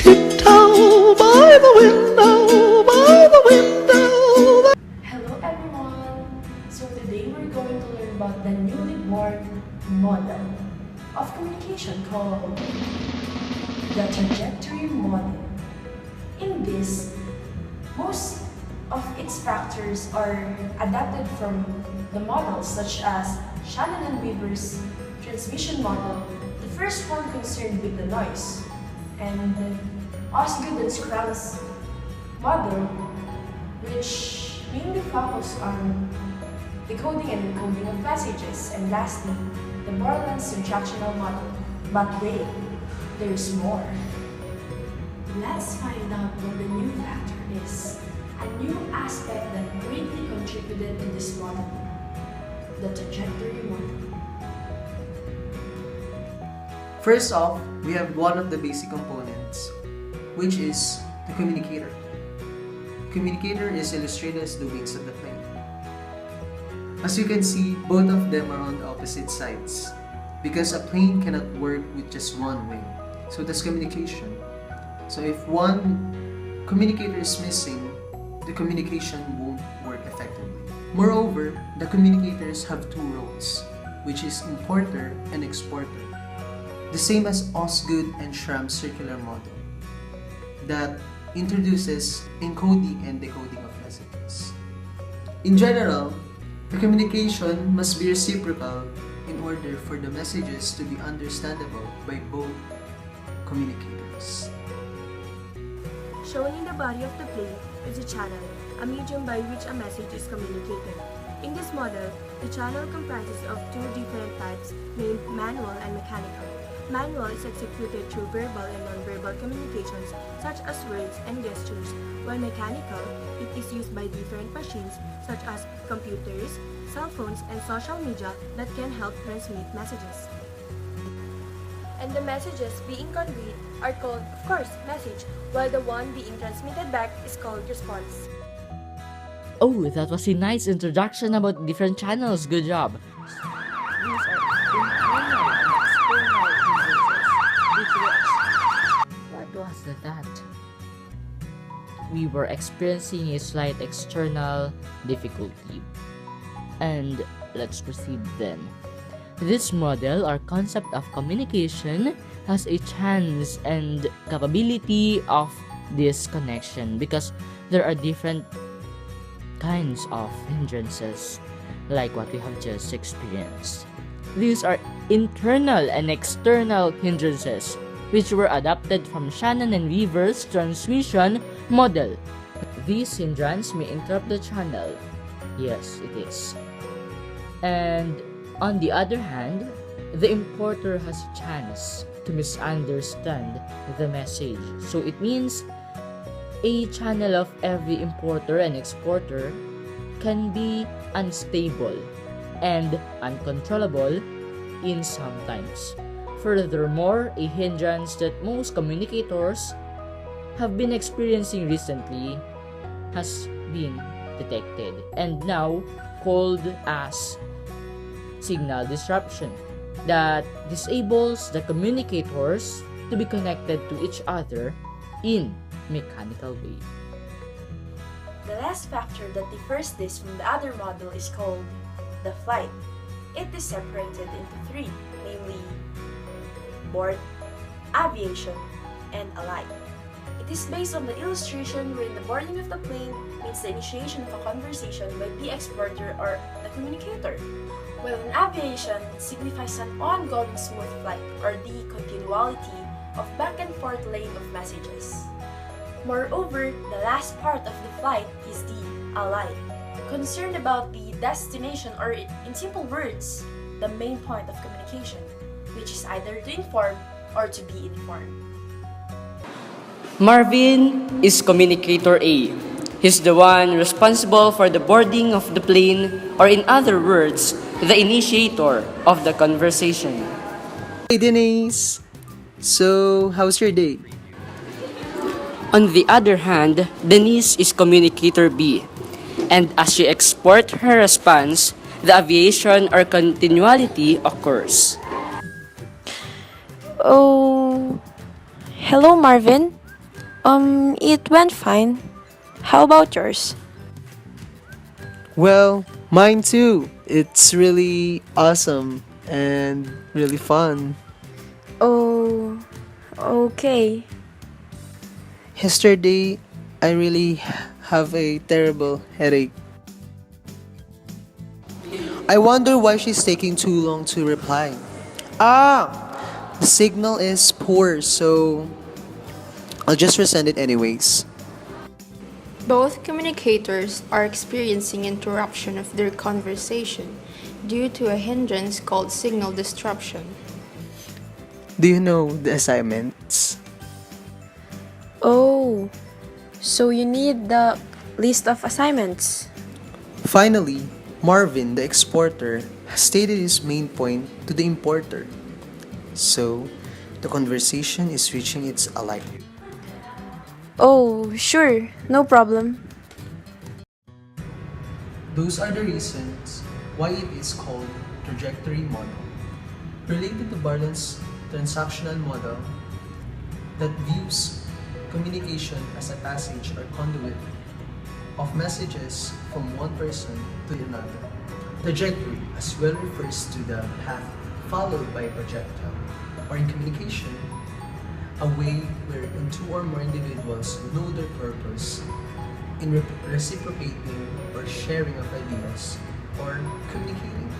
Tiptoe by the window, by the window. Hello everyone! So today we're going to learn about the newly born model of communication called the trajectory model. In this, most of its factors are adapted from the models such as Shannon and Weaver's transmission model, the first one concerned with the noise, and Osgood and Scrall's model, which mainly focus on decoding and encoding of messages, and lastly, the Borland's instructional model. But wait, there's more. Let's find out what the new factor is, a new aspect that greatly contributed to this model, the trajectory model. First off, we have one of the basic components, which is the communicator. The communicator is illustrated as the wings of the plane. As you can see, both of them are on the opposite sides, because a plane cannot work with just one wing. So that's communication. So if one communicator is missing, the communication won't work effectively. Moreover, the communicators have two roles, which is importer and exporter. The same as Osgood and Schramm's circular model that introduces encoding and decoding of messages. In general, the communication must be reciprocal in order for the messages to be understandable by both communicators. Shown in the body of the plane is a channel, a medium by which a message is communicated. In this model, the channel comprises of two different types named manual and mechanical. Manual is executed through verbal and non-verbal communications such as words and gestures, while mechanical, it is used by different machines such as computers, cell phones, and social media that can help transmit messages. And the messages being conveyed are called, of course, message, while the one being transmitted back is called response. Oh, that was a nice introduction about different channels. Good job. What was that? We were experiencing a slight external difficulty. And let's proceed then. This model or concept of communication has a chance and capability of disconnection because there are different kinds of hindrances like what we have just experienced. These are internal and external hindrances which were adapted from Shannon and Weaver's transmission model. These hindrances may interrupt the channel. Yes, it is. And on the other hand, the importer has a chance to misunderstand the message. So it means a channel of every importer and exporter can be unstable and uncontrollable in some times. Furthermore, a hindrance that most communicators have been experiencing recently has been detected and now called as signal disruption that disables the communicators to be connected to each other in mechanical way. The last factor that differs this from the other model is called the flight. It is separated into three, namely board, aviation, and allied. It is based on the illustration wherein the boarding of the plane means the initiation of a conversation by the exporter or the communicator, while in aviation, it signifies an ongoing smooth flight or the continuity of back and forth laying of messages. Moreover, the last part of the flight is the allied, concerned about the destination or, in simple words, the main point of communication, which is either to inform or to be informed. Marvin is communicator A. He's the one responsible for the boarding of the plane, or in other words, the initiator of the conversation. Hey Denise! So, how's your day? On the other hand, Denise is communicator B. And as she exports her response, the aviation or continuality occurs. Oh, hello Marvin. It went fine. How about yours? Well, mine too. It's really awesome and really fun. Oh, okay. Yesterday, I really have a terrible headache. I wonder why she's taking too long to reply. Ah! The signal is poor, so I'll just resend it anyways. Both communicators are experiencing interruption of their conversation due to a hindrance called signal disruption. Do you know the assignments? Oh, so you need the list of assignments. Finally, Marvin, the exporter, has stated his main point to the importer. So, the conversation is reaching its alight. Oh, sure, no problem. Those are the reasons why it is called trajectory model. Related to Barton's transactional model that views communication as a passage or conduit of messages from one person to another. Trajectory as well refers to the path followed by a projectile, or in communication, a way wherein two or more individuals know their purpose in reciprocating or sharing of ideas or communicating.